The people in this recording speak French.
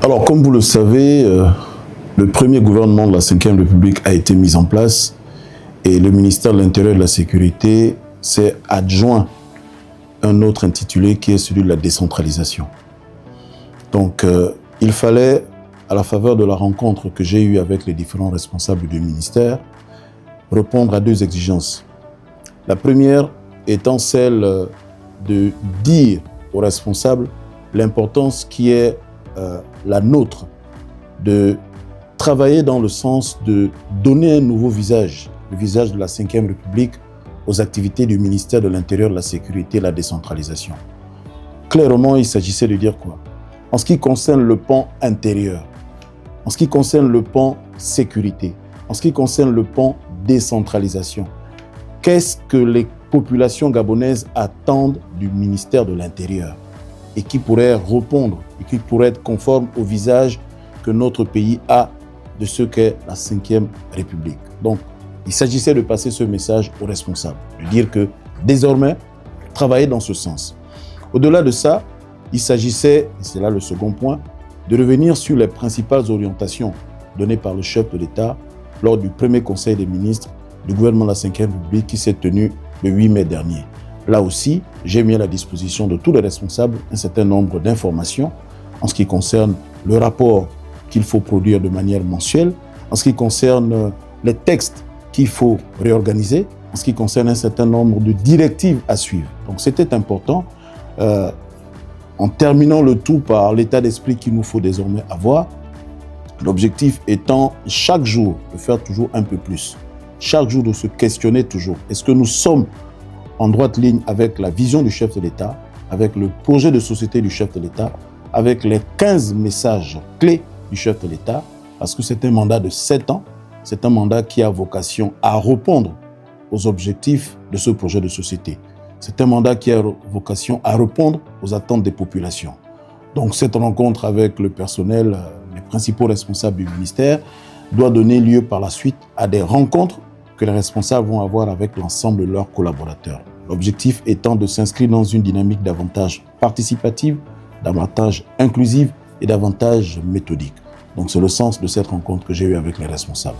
Alors, comme vous le savez, le premier gouvernement de la Ve République a été mis en place et le ministère de l'Intérieur et de la Sécurité s'est adjoint un autre intitulé qui est celui de la décentralisation. Donc, il fallait, à la faveur de la rencontre que j'ai eue avec les différents responsables du ministère, répondre à deux exigences. La première étant celle de dire aux responsables l'importance qui est la nôtre de travailler dans le sens de donner un nouveau visage, le visage de la Ve République aux activités du ministère de l'Intérieur, de la Sécurité et de la décentralisation. Clairement, il s'agissait de dire quoi? En ce qui concerne le pan intérieur, en ce qui concerne le pan sécurité, en ce qui concerne le pan décentralisation, qu'est-ce que les populations gabonaises attendent du ministère de l'Intérieur et qui pourrait répondre et qui pourrait être conforme au visage que notre pays a de ce qu'est la Ve République. Donc, il s'agissait de passer ce message aux responsables, de dire que désormais, travailler dans ce sens. Au-delà de ça, il s'agissait, et c'est là le second point, de revenir sur les principales orientations données par le chef de l'État lors du premier conseil des ministres du gouvernement de la Ve République qui s'est tenu le 8 mai dernier. Là aussi, j'ai mis à la disposition de tous les responsables un certain nombre d'informations en ce qui concerne le rapport qu'il faut produire de manière mensuelle, en ce qui concerne les textes qu'il faut réorganiser, en ce qui concerne un certain nombre de directives à suivre. Donc c'était important, en terminant le tout par l'état d'esprit qu'il nous faut désormais avoir, l'objectif étant chaque jour de faire toujours un peu plus, chaque jour de se questionner toujours. Est-ce que nous sommes en droite ligne avec la vision du chef de l'État, avec le projet de société du chef de l'État, avec les 15 messages clés du chef de l'État, parce que c'est un mandat de 7 ans, c'est un mandat qui a vocation à répondre aux objectifs de ce projet de société. C'est un mandat qui a vocation à répondre aux attentes des populations. Donc cette rencontre avec le personnel, les principaux responsables du ministère, doit donner lieu par la suite à des rencontres que les responsables vont avoir avec l'ensemble de leurs collaborateurs. L'objectif étant de s'inscrire dans une dynamique davantage participative, davantage inclusive et davantage méthodique. Donc c'est le sens de cette rencontre que j'ai eue avec les responsables.